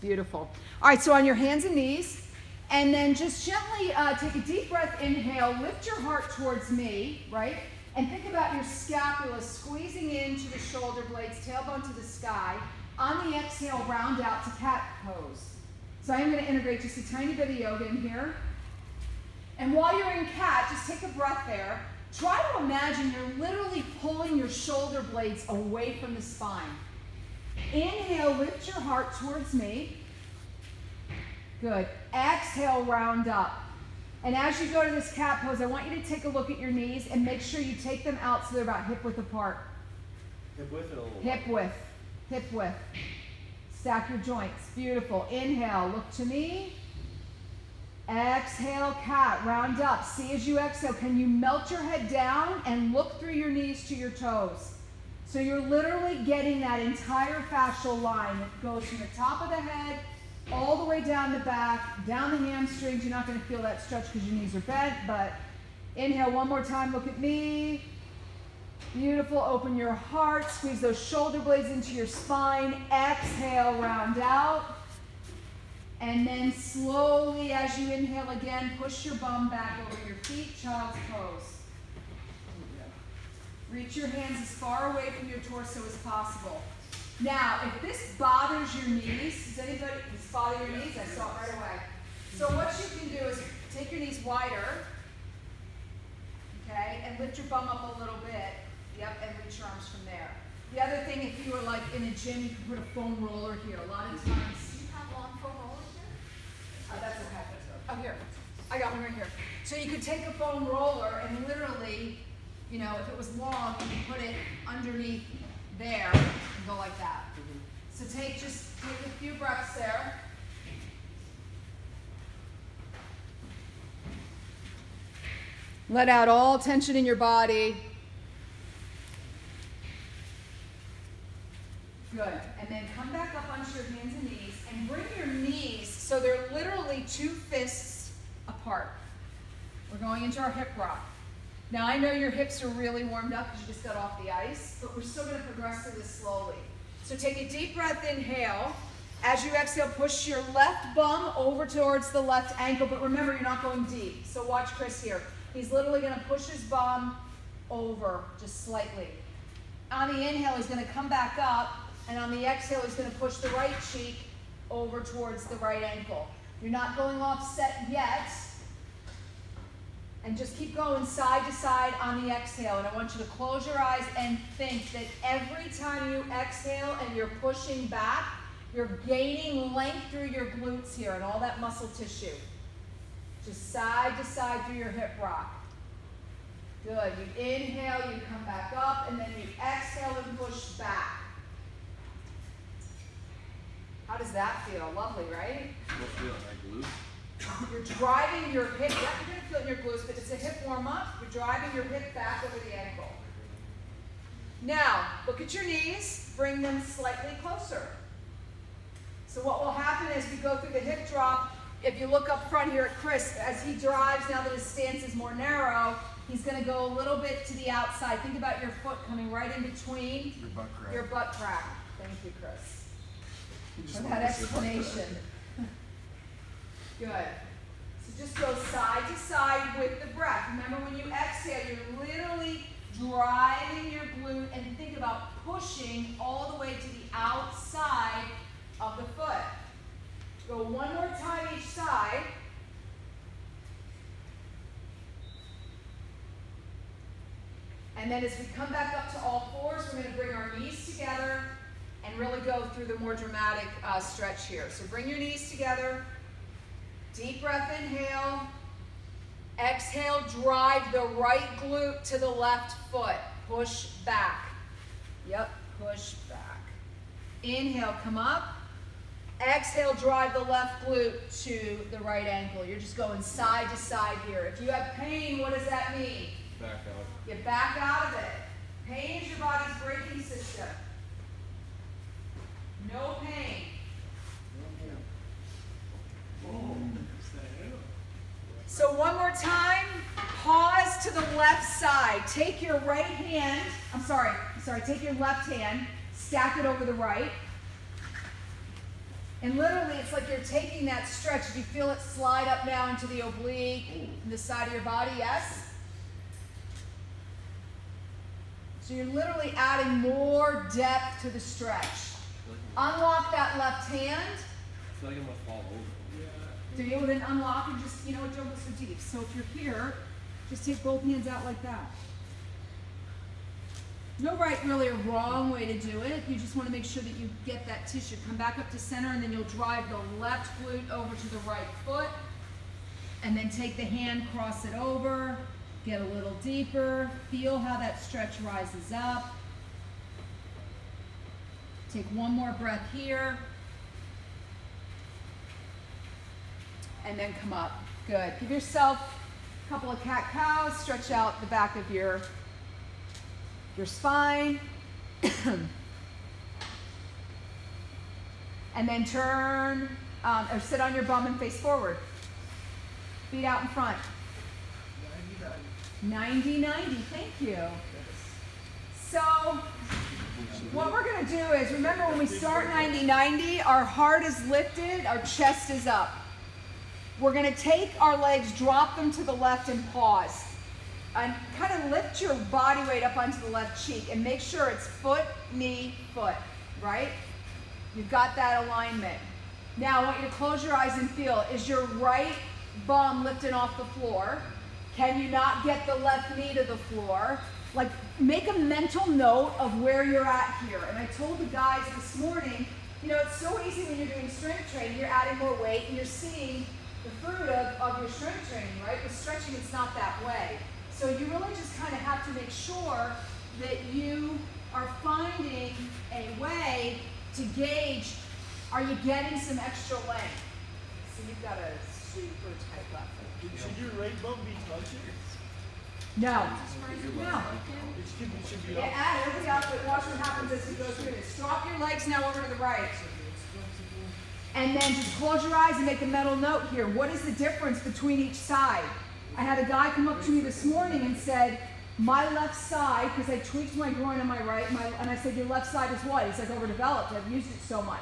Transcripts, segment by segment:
beautiful. All right, so on your hands and knees, and then just gently take a deep breath, inhale, lift your heart towards me, right? And think about your scapula squeezing into the shoulder blades, tailbone to the sky. On the exhale, round out to cat pose. So I'm going to integrate just a tiny bit of yoga in here. And while you're in cat, just take a breath there. Try to imagine you're literally pulling your shoulder blades away from the spine. Inhale, lift your heart towards me. Good. Exhale, round up. And as you go to this cat pose, I want you to take a look at your knees and make sure you take them out so they're about hip width apart. Hip width or a little hip width. Hip width. Stack your joints. Beautiful. Inhale, look to me. Exhale, cat, round up. See as you exhale, can you melt your head down and look through your knees to your toes? So you're literally getting that entire fascial line that goes from the top of the head all the way down the back, down the hamstrings. You're not going to feel that stretch because your knees are bent, but inhale one more time, look at me. Beautiful, open your heart, squeeze those shoulder blades into your spine. Exhale, round out. And then slowly, as you inhale again, push your bum back over your feet, child's pose. Reach your hands as far away from your torso as possible. Now, if this bothers your knees, does anybody bother your knees? I saw it right away. So what you can do is take your knees wider, okay, and lift your bum up a little bit. Yep, and reach your arms from there. The other thing, if you were like in a gym, you could put a foam roller here. A lot of times, do you have long foam rollers here? That's okay. Oh, here. I got one right here. So you could take a foam roller and literally, you know, if it was long, you could put it underneath there and go like that. So take a few breaths there. Let out all tension in your body. Good. And then come back up onto your hands and knees and bring your knees so they're literally 2 fists apart. We're going into our hip rock. Now I know your hips are really warmed up because you just got off the ice, but we're still going to progress through this slowly. So take a deep breath, inhale. As you exhale, push your left bum over towards the left ankle, but remember you're not going deep. So watch Chris here. He's literally going to push his bum over just slightly. On the inhale, he's going to come back up, and on the exhale, he's going to push the right cheek over towards the right ankle. You're not going offset yet. And just keep going side to side on the exhale. And I want you to close your eyes and think that every time you exhale and you're pushing back, you're gaining length through your glutes here and all that muscle tissue. Just side to side through your hip rock. Good. You inhale, you come back up, and then you exhale and push back. How does that feel? Lovely, right? What feel like glutes? You're driving your hip, you're going to feel in your glutes, but it's a hip warm-up. You're driving your hip back over the ankle. Now, look at your knees, bring them slightly closer. So what will happen as we go through the hip drop, if you look up front here at Chris, as he drives, now that his stance is more narrow, he's going to go a little bit to the outside. Think about your foot coming right in between your butt crack. Thank you, Chris, for that explanation. Good. So just go side to side with the breath. Remember, when you exhale, you're literally driving your glute, and think about pushing all the way to the outside of the foot. Go one more time each side. And then as we come back up to all fours, we're going to bring our knees together and really go through the more dramatic stretch here. So bring your knees together. Deep breath, inhale. Exhale, drive the right glute to the left foot. Push back. Yep, push back. Inhale, come up. Exhale, drive the left glute to the right ankle. You're just going side to side here. If you have pain, what does that mean? Back out. Get back out of it. Pain is your body's braking system. No pain. So one more time, pause to the left side. Take your right hand, take your left hand, stack it over the right. And literally, it's like you're taking that stretch. Do you feel it slide up now into the oblique, in the side of your body? Yes? So you're literally adding more depth to the stretch. Unlock that left hand. I feel like I'm gonna fall over. Do you? Well, then unlock and just, don't go so deep. So if you're here, just take both hands out like that. No right really or wrong way to do it. You just want to make sure that you get that tissue. Come back up to center, and then you'll drive the left glute over to the right foot. And then take the hand, cross it over, get a little deeper. Feel how that stretch rises up. Take one more breath here. And then come up. Good. Give yourself a couple of cat-cows. Stretch out the back of your spine. And then turn or sit on your bum and face forward. Feet out in front. 90-90. Thank you. So what we're going to do is, remember when we start 90-90, our heart is lifted, our chest is up. We're going to take our legs, drop them to the left, and pause. And kind of lift your body weight up onto the left cheek and make sure it's foot, knee, foot, right? You've got that alignment. Now I want you to close your eyes and feel, is your right bum lifting off the floor? Can you not get the left knee to the floor? Like, make a mental note of where you're at here. And I told the guys this morning, it's so easy when you're doing strength training, you're adding more weight and you're seeing the fruit of your strength training, right? With stretching, it's not that way. So you really just kind of have to make sure that you are finding a way to gauge, are you getting some extra length? So you've got a super tight left foot. Should your right bum be touching? No. No. It should be Yeah, up. add everything up, but watch what happens as you go through this. Drop your legs now over to the right. And then just close your eyes and make a mental note here. What is the difference between each side? I had a guy come up to me this morning and said, my left side, because I tweaked my groin on my right, and I said, your left side is what? He's like, overdeveloped. I've used it so much.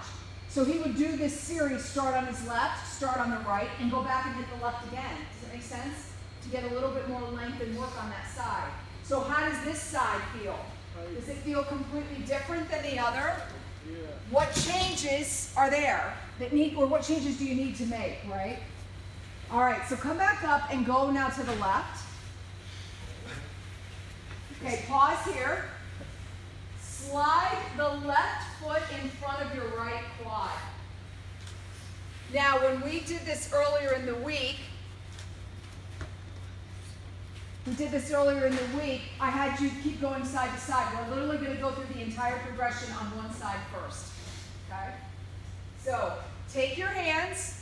So he would do this series, start on his left, start on the right, and go back and hit the left again. Does that make sense? To get a little bit more length and work on that side. So how does this side feel? Does it feel completely different than the other? Yeah. What changes are there or what changes do you need to make, right? All right, so come back up and go now to the left. Okay, pause here. Slide the left foot in front of your right quad. Now, when we did this earlier in the week, I had you keep going side to side. We're literally going to go through the entire progression on one side first. Okay? So, take your hands.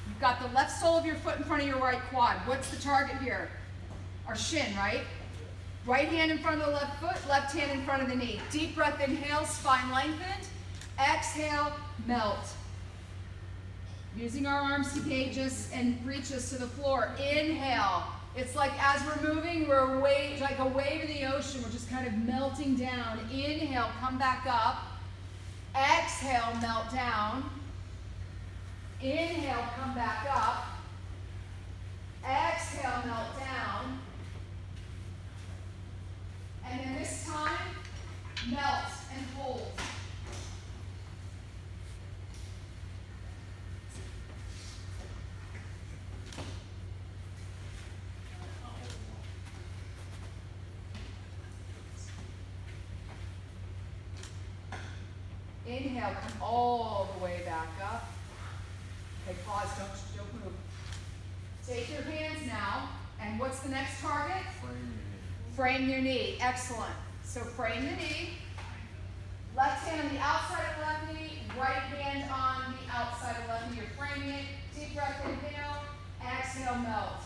You've got the left sole of your foot in front of your right quad. What's the target here? Our shin, right? Right hand in front of the left foot, left hand in front of the knee. Deep breath, inhale, spine lengthened. Exhale, melt. Using our arms to gauge us and reach us to the floor. Inhale. It's like as we're moving, we're like a wave in the ocean. We're just kind of melting down. Inhale, come back up. Exhale, melt down. Inhale, come back up. Exhale, melt down. And then this time, melt and hold. Inhale, come all the way back up. Okay, pause, don't move. Take your hands now, and what's the next target? Frame your knee. Excellent. So frame the knee. Left hand on the outside of the left knee, right hand on the outside of the left knee. You're framing it. Deep breath, inhale. Exhale, melt.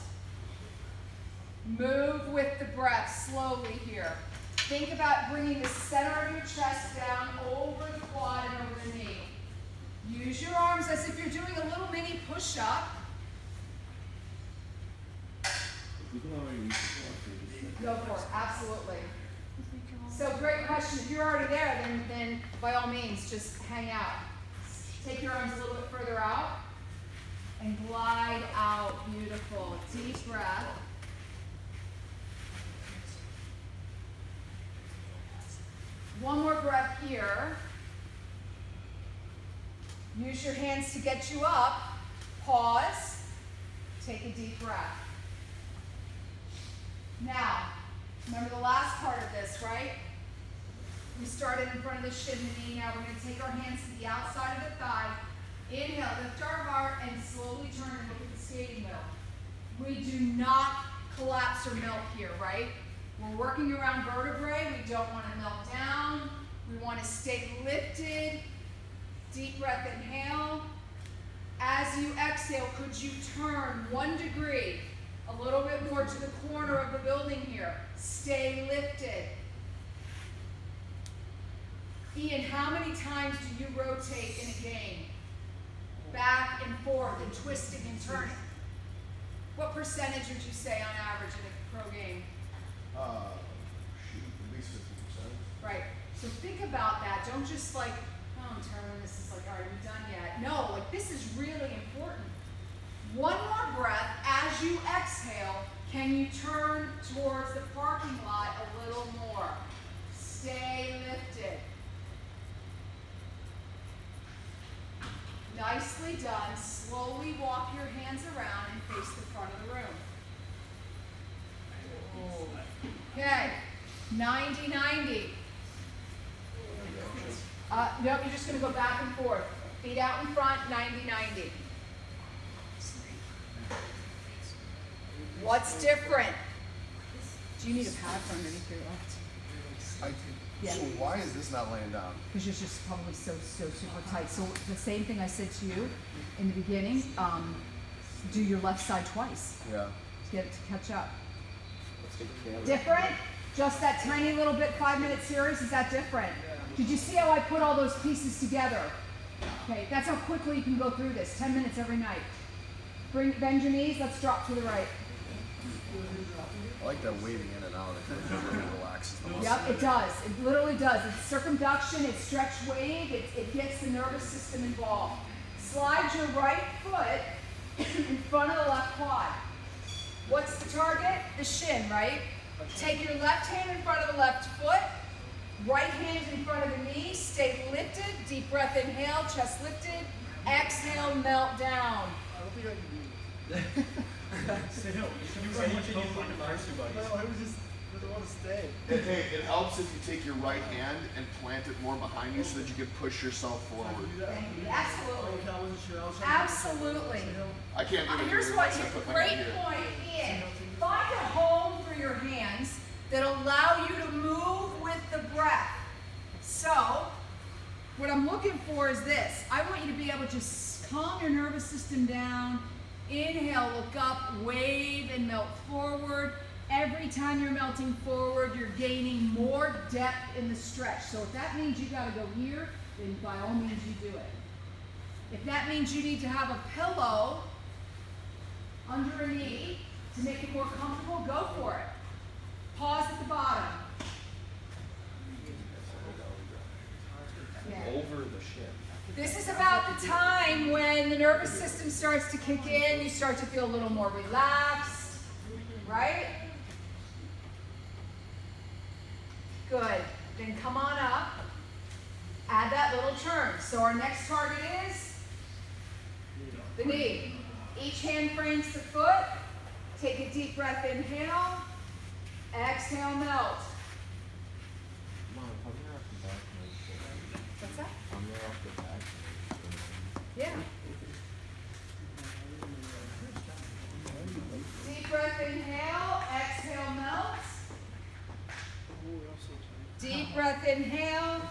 Move with the breath slowly here. Think about bringing the center of your chest down over the quad and over the knee. Use your arms as if you're doing a little mini push-up. Go for it, absolutely. So great question. If you're already there, then by all means, just hang out. Take your arms a little bit further out and glide out. Beautiful. Deep breath. One more breath here. Use your hands to get you up. Pause. Take a deep breath. Now, remember the last part of this, right? We started in front of the shin and knee. Now we're going to take our hands to the outside of the thigh. Inhale, lift our heart, and slowly turn and look at the skating wheel. We do not collapse or melt here, right? We're working around vertebrae. We don't want to melt down. We want to stay lifted. Deep breath, inhale. As you exhale, could you turn 1 degree, a little bit more to the corner of the building here. Stay lifted. Ian, how many times do you rotate in a game? Back and forth and twisting and turning. What percentage would you say on average in a pro game? At least 50%. Right. So think about that. Don't just like, oh, I'm turning. This is like, are we done yet? No, like this is really important. One more breath. As you exhale, can you turn towards the parking lot a little more? Stay lifted. Nicely done. Slowly walk your hands around and face the front of the room. Okay, 90-90. Nope, you're just going to go back and forth. Feet out in front, 90-90. What's different? Do you need a pad for underneath your left? Yeah. So why is this not laying down? Because you're just probably so super tight. So the same thing I said to you in the beginning, do your left side twice. Yeah. To get it to catch up. Let's take a camera. Different? Just that tiny little bit 5-minute series, is that different? Did you see how I put all those pieces together? Okay, that's how quickly you can go through this. 10 minutes every night. Bend your knees, let's drop to the right. I like that waving in and out. It really relaxes the muscle. Yep, it does. It literally does. It's circumduction, it's stretch wave, it gets the nervous system involved. Slide your right foot in front of the left quad. What's the target? The shin, right? Take your left hand in front of the left foot, right hand in front of the knee, stay lifted, deep breath, inhale, chest lifted, exhale, melt down. I don't think I can do it. Sit down. You should be saying you should find a mercy buddy. No, I was just, I don't want to stay. Hey, it helps if you take your right hand and plant it more behind you so that you can push yourself forward. Thank you. Absolutely. Okay, I wasn't sure. I was trying to- Absolutely. I can't do it Here's here what, unless I put my great hand here. point, Ian. Find a home for your hands that allow you to move with the breath. So, what I'm looking for is this. I want you to be able to just calm your nervous system down. Inhale, look up, wave, and melt forward. Every time you're melting forward, you're gaining more depth in the stretch. So if that means you gotta go here, then by all means you do it. If that means you need to have a pillow under a knee to make it more comfortable, go for it. Pause at the bottom. Yeah. Over the shin. This is about the time when the nervous system starts to kick in, you start to feel a little more relaxed, right? Good. Then come on up. Add that little turn. So our next target is the knee. Each hand frames the foot. Take a deep breath, inhale. Exhale, melt. What's that? Yeah. Deep breath, inhale. Exhale, melt. Deep breath, inhale.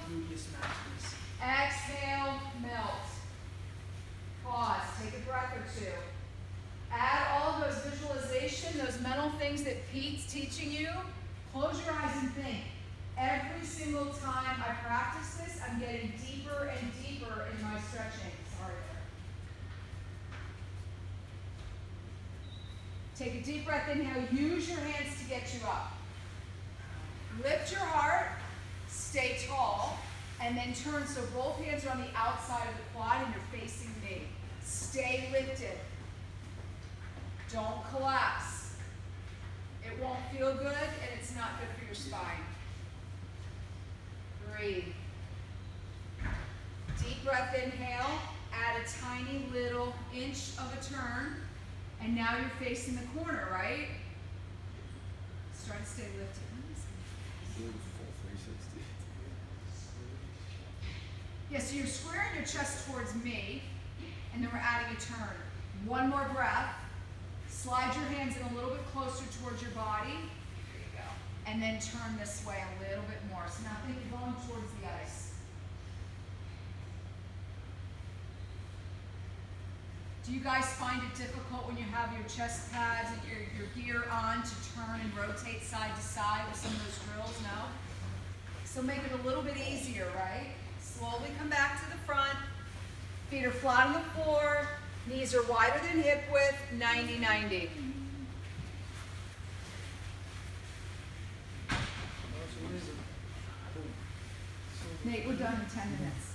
Exhale, melt. Pause. Take a breath or two. Add all those visualization, those mental things that Pete's teaching you. Close your eyes and think. Every single time I practice this, I'm getting deeper and deeper in my stretching. Sorry there. Take a deep breath, inhale. Use your hands to get you up. Lift your heart, stay tall, and then turn so both hands are on the outside of the quad and your Stay lifted. Don't collapse. It won't feel good and it's not good for your spine. Breathe. Deep breath, inhale. Add a tiny little inch of a turn. And now you're facing the corner, right? Try to stay lifted. Full 360. Yeah, so you're squaring your chest towards me, and then we're adding a turn. One more breath. Slide your hands in a little bit closer towards your body. There you go. And then turn this way a little bit more. So now think you're going towards the ice. Do you guys find it difficult when you have your chest pads and your gear on to turn and rotate side to side with some of those drills? No? So make it a little bit easier, right? Slowly come back to the front. Feet are flat on the floor. Knees are wider than hip width, 90-90. Nate, we're done in 10 minutes.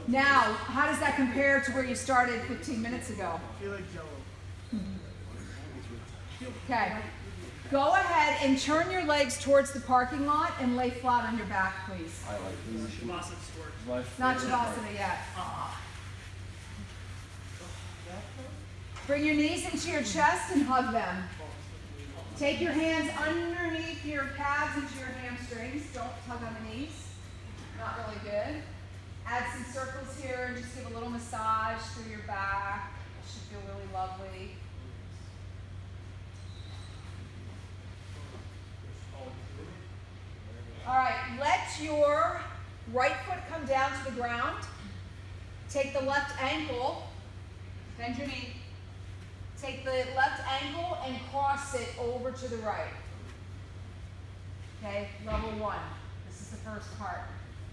Now, how does that compare to where you started 15 minutes ago? I feel like Jello. Okay. Go ahead and turn your legs towards the parking lot and lay flat on your back, please. I like this. Shavasana sport. Not Shavasana yet. Bring your knees into your chest and hug them. Take your hands underneath your calves into your hamstrings. Don't tug on the knees. Not really good. Add some circles here and just give a little massage through your back. It should feel really lovely. All right, let your right foot come down to the ground. Take the left ankle, bend your knee. Take the left ankle and cross it over to the right. Okay, level one. This is the first part.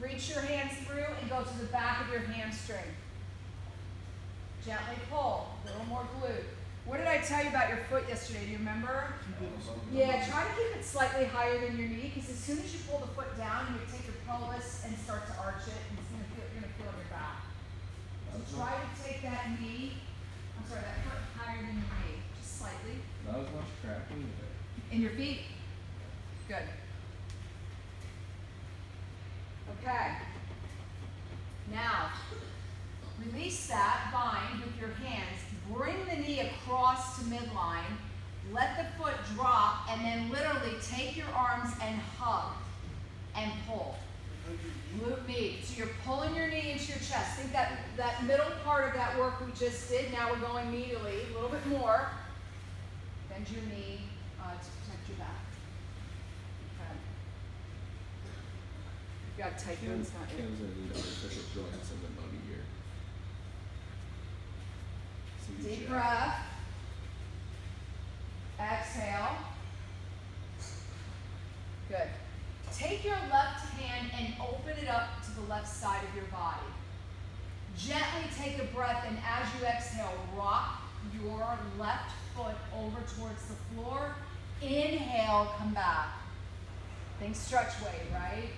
Reach your hands through and go to the back of your hamstring. Gently pull, a little more glute. What did I tell you about your foot yesterday? Do you remember? Yeah, try to keep it slightly higher than your knee, because as soon as you pull the foot down, you take your pelvis and start to arch it, and you're going to feel your back. So try to take that that foot higher than your knee, just slightly. Not as much cracking there. In your feet? Good. Okay. Now, release that, bind with your hands. Bring the knee across to midline. Let the foot drop, and then literally take your arms and hug and pull. Glute med. So you're pulling your knee into your chest. Think that middle part of that work we just did. Now we're going medially, a little bit more. Bend your knee to protect your back. Okay. You got tight ones, not you. Kim's gonna need artificial joints in the muddy here. Deep breath. Exhale. Good. Take your left hand and open it up to the left side of your body. Gently take a breath, and as you exhale, rock your left foot over towards the floor. Inhale, come back. Think stretch weight, right?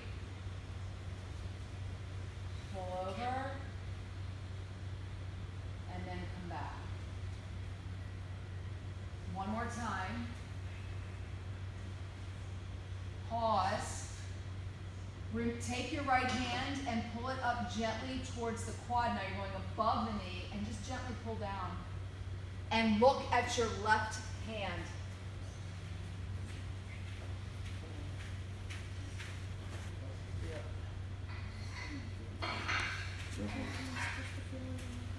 Pull over, and then come back. One more time. Pause. Take your right hand and pull it up gently towards the quad. Now you're going above the knee, and just gently pull down. And look at your left hand.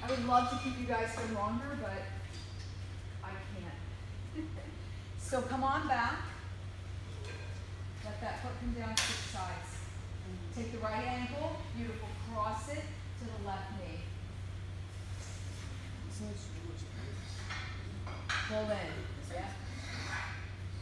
I would love to keep you guys for longer, but I can't. So come on back. Let that foot come down to the sides. Take the right ankle, beautiful, cross it to the left knee. Pull in, yeah.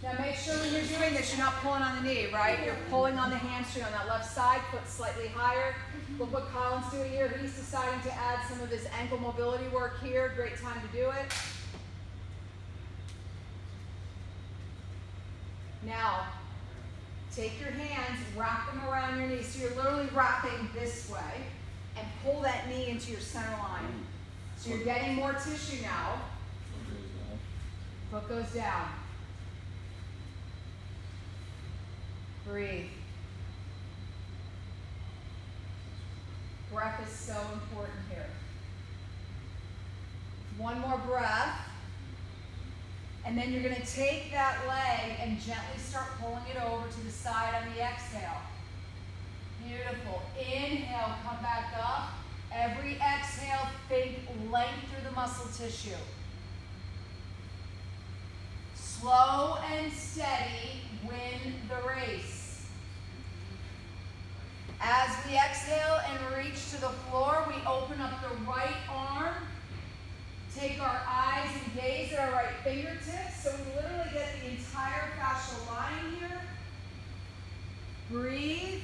Now make sure when you're doing this, you're not pulling on the knee, right? You're pulling on the hamstring on that left side, foot slightly higher. Look what Colin's doing here. He's deciding to add some of his ankle mobility work here. Great time to do it. Now, take your hands, wrap them around your knees. So you're literally wrapping this way. and pull that knee into your center line. So you're getting more tissue now. Foot goes down. Breathe. Breath is so important here. One more breath. And then you're going to take that leg and gently start pulling it over to the side on the exhale. Beautiful. Inhale, come back up. Every exhale, think length through the muscle tissue. Slow and steady win the race. As we exhale and reach to the floor, we open up the right arm. Take our eyes and gaze at our right fingertips, so we literally get the entire fascial line here. Breathe.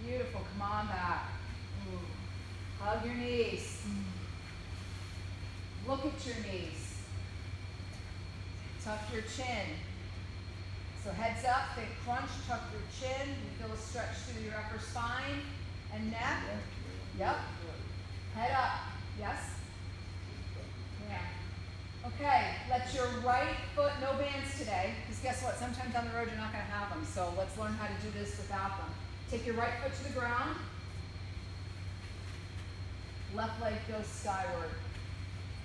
Beautiful, come on back. Hug your knees. Look at your knees. Tuck your chin. So heads up, think crunch, tuck your chin. You feel a stretch through your upper spine and neck. Yep. Head up. Yes? Yeah. Okay, let your right foot, no bands today, because guess what? Sometimes on the road you're not going to have them. So let's learn how to do this without them. Take your right foot to the ground. Left leg goes skyward.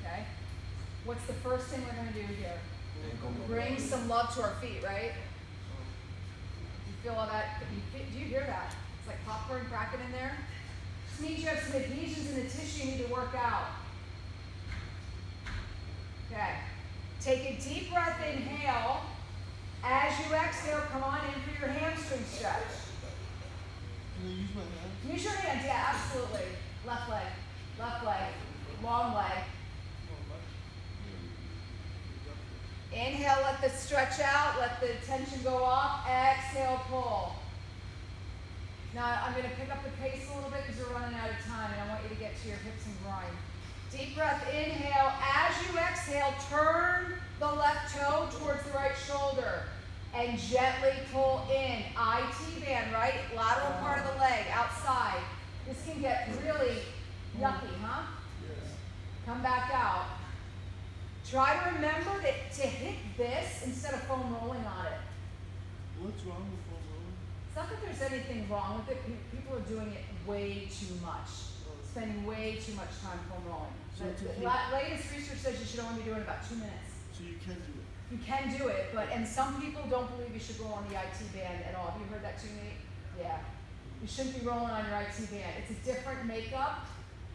Okay? What's the first thing we're going to do here? Bring some love to our feet, right? You feel all that? Do you hear that? It's like popcorn cracking in there. Just means you have some adhesions in the tissue you need to work out. Okay. Take a deep breath, inhale. As you exhale, come on in for your hamstring stretch. Can I use my hand? Use your hands, yeah, absolutely. Left leg, long leg. Inhale, let the stretch out, let the tension go off. Exhale, pull. Now I'm going to pick up the pace a little bit because we're running out of time and I want you to get to your hips and groin. Deep breath, inhale. As you exhale, turn the left toe towards the right shoulder and gently pull in. IT band, right? Lateral part of the leg, outside. This can get really yucky, huh? Yes. Come back out. Try to remember to hit this instead of foam rolling on it. What's wrong with foam rolling? It's not that there's anything wrong with it. People are doing it way too much. Spending way too much time foam rolling. So The it's okay. latest research says you should only be doing about 2 minutes. So you can do it. You can do it, and some people don't believe you should go on the IT band at all. Have you heard that too, Nate? Yeah. You shouldn't be rolling on your IT band. It's a different makeup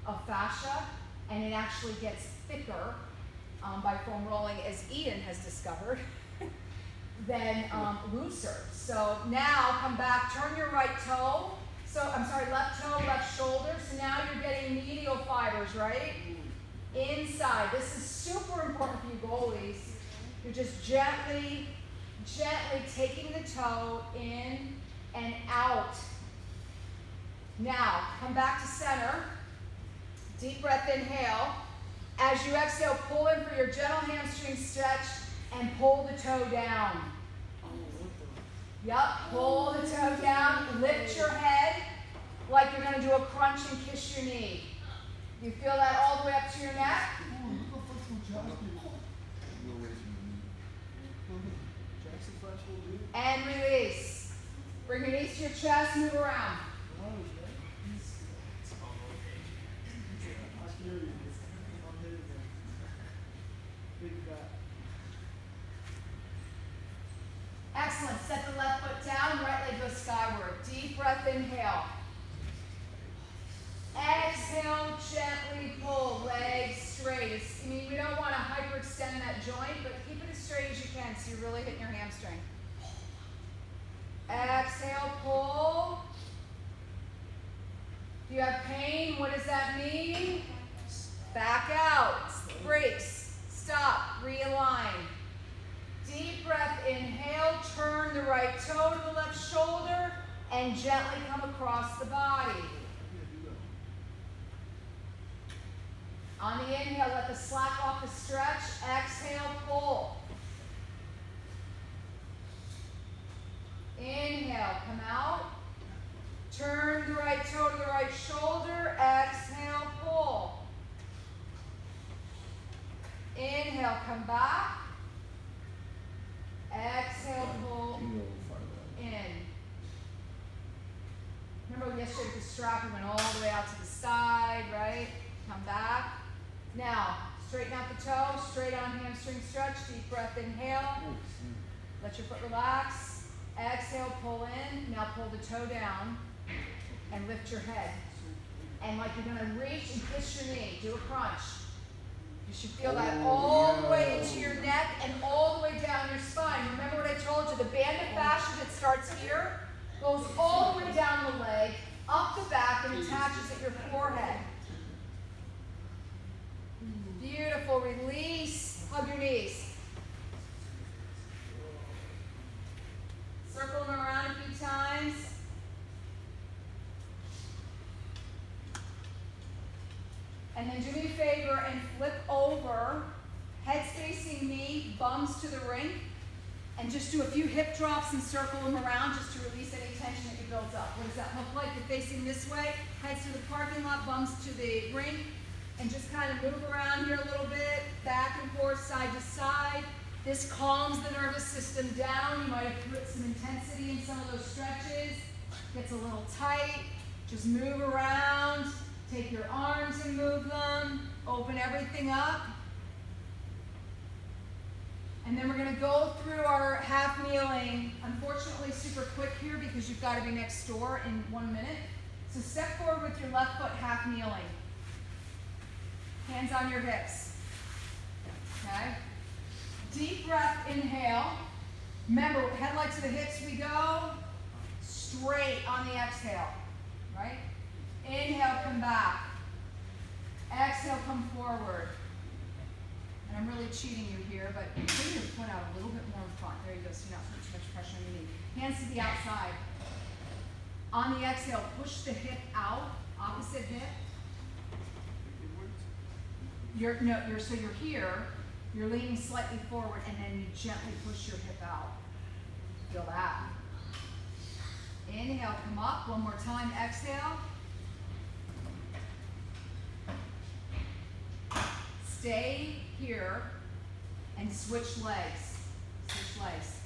of fascia, and it actually gets thicker by foam rolling, as Ian has discovered, than looser. So now come back, turn your right toe. Left toe, left shoulder. So now you're getting medial fibers, right? Inside. This is super important for you goalies. You're just gently taking the toe in and out. Now, come back to center. Deep breath, inhale. As you exhale, pull in for your gentle hamstring stretch and pull the toe down. Yep, pull the toe down. Lift your head like you're going to do a crunch and kiss your knee. You feel that all the way up to your neck? And release. Bring your knees to your chest, move around. Excellent. Set the left foot down, right leg goes skyward. Deep breath, inhale. Exhale, gently pull, legs straight. We don't want to hyperextend that joint, but keep it as straight as you can so you're really hitting your hamstring. Exhale, pull. If you have pain, what does that mean? Back out. Brakes. Stop. Realign. Deep breath, inhale. Turn the right toe to the left shoulder and gently come across the body. On the inhale, let the slack off the stretch. Exhale, pull. Inhale, come out. Turn the right toe to the right shoulder. Exhale, pull. Inhale, come back. Exhale, pull in. Remember yesterday with the strap, we went all the way out to the side, right? Come back. Now, straighten out the toe, straight on hamstring stretch, deep breath, inhale. Let your foot relax. Exhale, pull in. Now pull the toe down and lift your head. And like you're gonna reach and kiss your knee, do a crunch. You should feel that all the way into your neck and all the way down your spine. Remember what I told you, the band of fascia that starts here goes all the way down the leg, up the back, and attaches at your forehead. Beautiful, release, hug your knees. Circle them around a few times. And then do me a favor and flip over, head facing me, bums to the ring, and just do a few hip drops and circle them around just to release any tension that you built up. What does that look like? You're facing this way, heads to the parking lot, bums to the ring, and just kind of move around here a little bit, back and forth, side to side. This calms the nervous system down. You might have put some intensity in some of those stretches. Gets a little tight. Just move around. Take your arms and move them. Open everything up. And then we're going to go through our half kneeling. Unfortunately, super quick here because you've got to be next door in 1 minute. So step forward with your left foot half kneeling. Hands on your hips. Okay? Deep breath, inhale. Remember, head light to the hips we go. Straight on the exhale. Right? Inhale, come back. Exhale, come forward. And I'm really cheating you here, but bring your foot out a little bit more in front. There you go, so you're not putting too much pressure on your knee. Hands to the outside. On the exhale, push the hip out, opposite hip. So you're here, you're leaning slightly forward, and then you gently push your hip out. Feel that. Inhale, come up. One more time, exhale. Stay here and switch legs. Switch legs.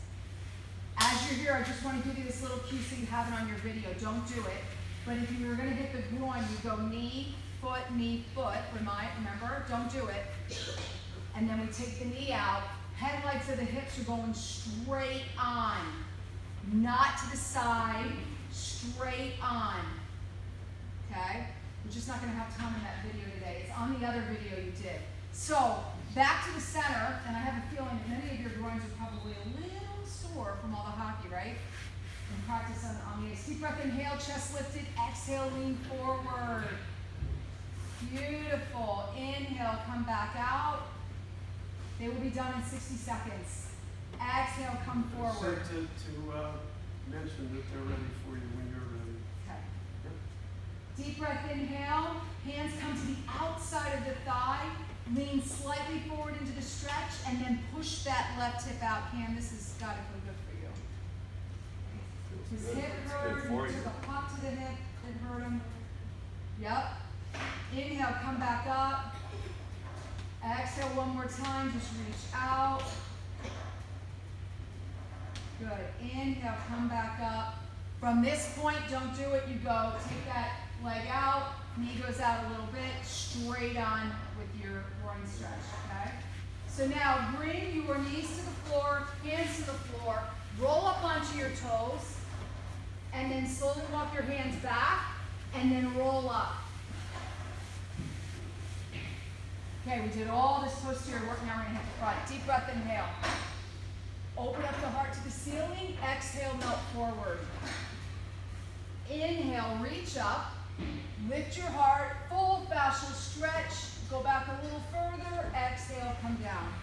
As you're here, I just want to give you this little cue so you have it on your video. Don't do it. But if you're going to hit the groin, you go knee, foot, remember? Don't do it. And then we take the knee out. Head lights of the hips are going straight on. Not to the side, straight on. Okay? We're just not going to have time in that video today. It's on the other video you did. So, back to the center, and I have a feeling that many of your groins are probably a little sore from all the hockey, right? And practice on the deep breath, inhale, chest lifted, exhale, lean forward. Beautiful. Inhale, come back out. They will be done in 60 seconds. Exhale, come forward. Said to mention that they're ready for you when you're ready. Okay. Deep breath, inhale. Hands come to the outside of the thigh. Lean slightly forward into the stretch, and then push that left hip out. Cam, this has got to feel good for you. His hip hurt, he took a pop to the hip, it hurt him. Yep. Inhale, come back up. Exhale one more time, just reach out. Good. Inhale, come back up. From this point, don't do it. You go, take that leg out, knee goes out a little bit, straight on with your groin stretch, okay? So now bring your knees to the floor, hands to the floor, roll up onto your toes, and then slowly walk your hands back, and then roll up. Okay, we did all this posterior work, now we're gonna hit the front. Deep breath, inhale. Open up the heart to the ceiling, exhale, melt forward. Inhale, reach up, lift your heart, full fascial stretch, go back a little further, exhale, come down.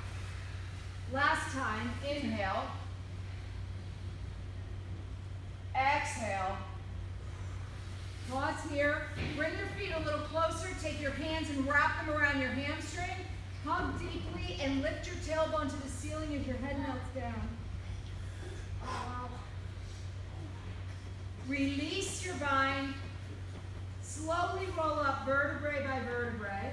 Last time, inhale, exhale, Pause here. Bring your feet a little closer. Take your hands and wrap them around your hamstring. Hug deeply and lift your tailbone to the ceiling as your head melts down. Release your spine. Slowly roll up vertebrae by vertebrae.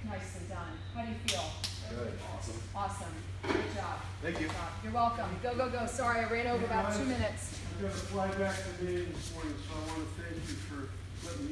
Nicely done. How do you feel? Good. Awesome. Awesome. Good job. Thank you. Good job. You're welcome. Go, go, go. Sorry, I ran over about 2 minutes. I've got to fly back to Maine this morning, so I want to thank you for letting me